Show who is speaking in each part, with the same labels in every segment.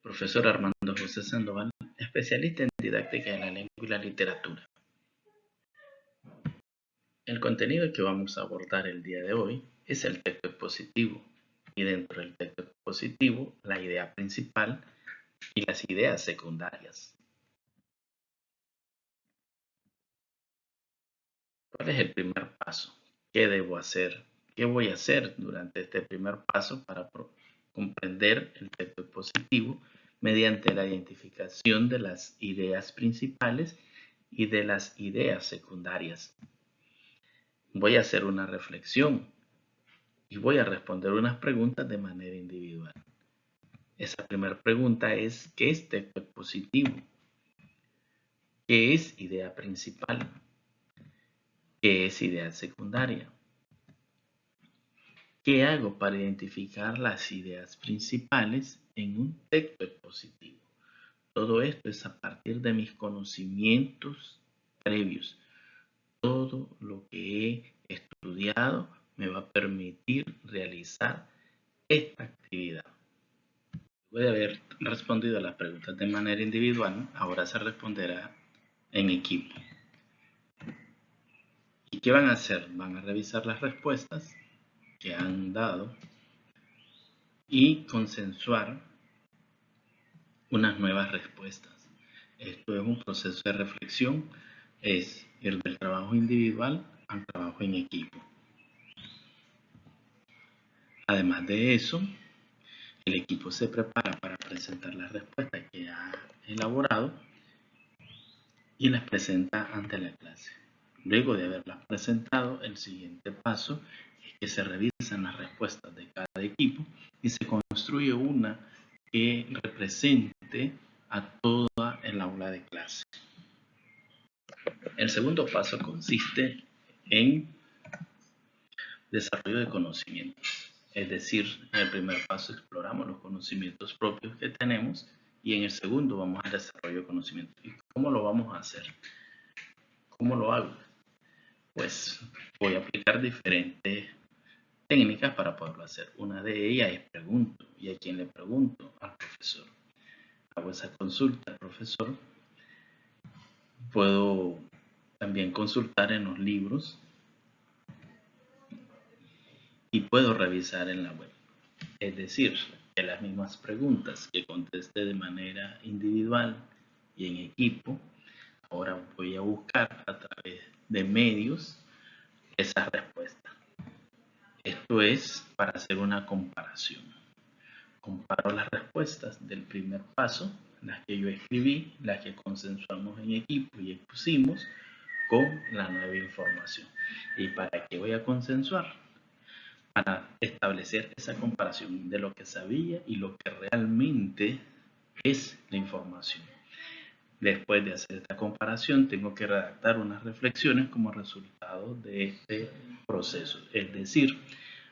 Speaker 1: Profesor Armando José Sandoval, especialista en didáctica de la lengua y la literatura. El contenido que vamos a abordar el día de hoy es el texto expositivo, y dentro del texto expositivo, la idea principal y las ideas secundarias. ¿Cuál es el primer paso? ¿Qué debo hacer? ¿Qué voy a hacer durante este primer paso para comprender el texto expositivo mediante la identificación de las ideas principales y de las ideas secundarias? Voy a hacer una reflexión y voy a responder unas preguntas de manera individual. Esa primera pregunta es: ¿qué es texto expositivo? ¿Qué es idea principal? ¿Qué es idea secundaria? ¿Qué hago para identificar las ideas principales en un texto expositivo? Todo esto es a partir de mis conocimientos previos. Todo lo que he estudiado me va a permitir realizar esta actividad. Luego de haber respondido a las preguntas de manera individual, ahora se responderá en equipo. ¿Y qué van a hacer? Van a revisar las respuestas que han dado y consensuar unas nuevas respuestas. Esto es un proceso de reflexión, es ir del trabajo individual al trabajo en equipo. Además de eso, el equipo se prepara para presentar las respuestas que ha elaborado y las presenta ante la clase. Luego de haberlas presentado, el siguiente paso es que se revisan las respuestas de cada equipo y se construye una que represente a toda el aula de clase. El segundo paso consiste en desarrollo de conocimientos. Es decir, en el primer paso exploramos los conocimientos propios que tenemos y en el segundo vamos al desarrollo de conocimientos. ¿Y cómo lo vamos a hacer? ¿Cómo lo hago? Pues voy a aplicar diferentes técnicas para poderlo hacer. Una de ellas es pregunto. ¿Y a quién le pregunto? Al profesor. Hago esa consulta al profesor. Puedo también consultar en los libros y puedo revisar en la web. Es decir, que las mismas preguntas que contesté de manera individual y en equipo, ahora voy a buscar a través de medios esas respuestas. Esto es para hacer una comparación. Comparo las respuestas del primer paso, las que yo escribí, las que consensuamos en equipo y expusimos, con la nueva información. ¿Y para qué voy a consensuar? Para establecer esa comparación de lo que sabía y lo que realmente es la información. Después de hacer esta comparación, tengo que redactar unas reflexiones como resultado de este proceso. Es decir,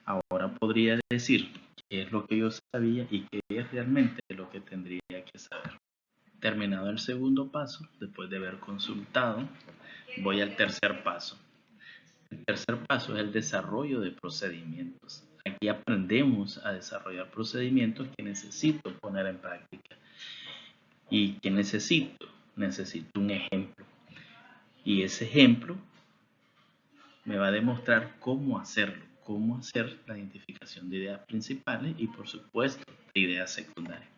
Speaker 1: ahora podría decir qué es lo que yo sabía y qué es realmente lo que tendría que saber. Terminado el segundo paso, después de haber consultado, voy al tercer paso. El tercer paso es el desarrollo de procedimientos. Aquí aprendemos a desarrollar procedimientos que necesito poner en práctica. ¿Y qué necesito? Necesito un ejemplo. Y ese ejemplo me va a demostrar cómo hacerlo, cómo hacer la identificación de ideas principales y, por supuesto, de ideas secundarias.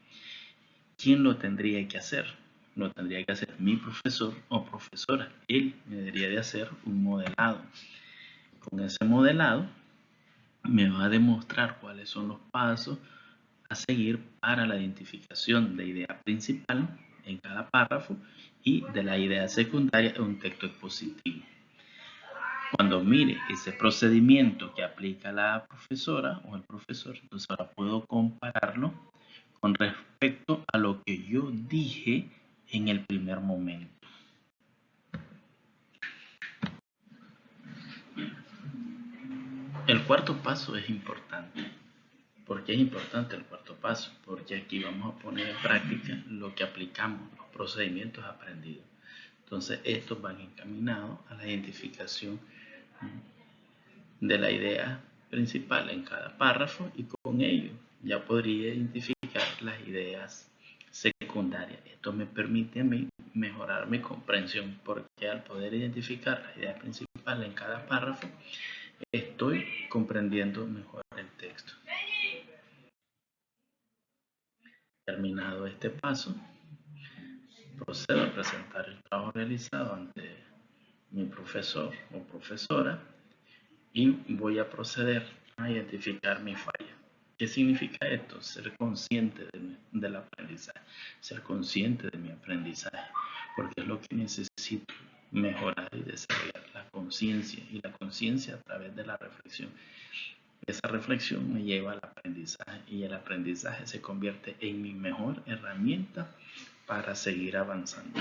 Speaker 1: ¿Quién lo tendría que hacer? Lo tendría que hacer mi profesor o profesora. Él me debería de hacer un modelado. Con ese modelado me va a demostrar cuáles son los pasos a seguir para la identificación de idea principal en cada párrafo y de la idea secundaria en un texto expositivo. Cuando mire ese procedimiento que aplica la profesora o el profesor, entonces ahora puedo compararlo con respecto a lo que yo dije en el primer momento. El cuarto paso es importante. ¿Por qué es importante el cuarto paso? Porque aquí vamos a poner en práctica lo que aplicamos, los procedimientos aprendidos. Entonces, estos van encaminados a la identificación de la idea principal en cada párrafo y con ello ya podría identificar las ideas secundaria. Esto me permite a mí mejorar mi comprensión porque al poder identificar las ideas principales en cada párrafo, estoy comprendiendo mejor el texto. Terminado este paso, procedo a presentar el trabajo realizado ante mi profesor o profesora y voy a proceder a identificar mi falla. ¿Qué significa esto? Ser consciente del aprendizaje, ser consciente de mi aprendizaje, porque es lo que necesito mejorar y desarrollar la conciencia, y la conciencia a través de la reflexión. Esa reflexión me lleva al aprendizaje y el aprendizaje se convierte en mi mejor herramienta para seguir avanzando.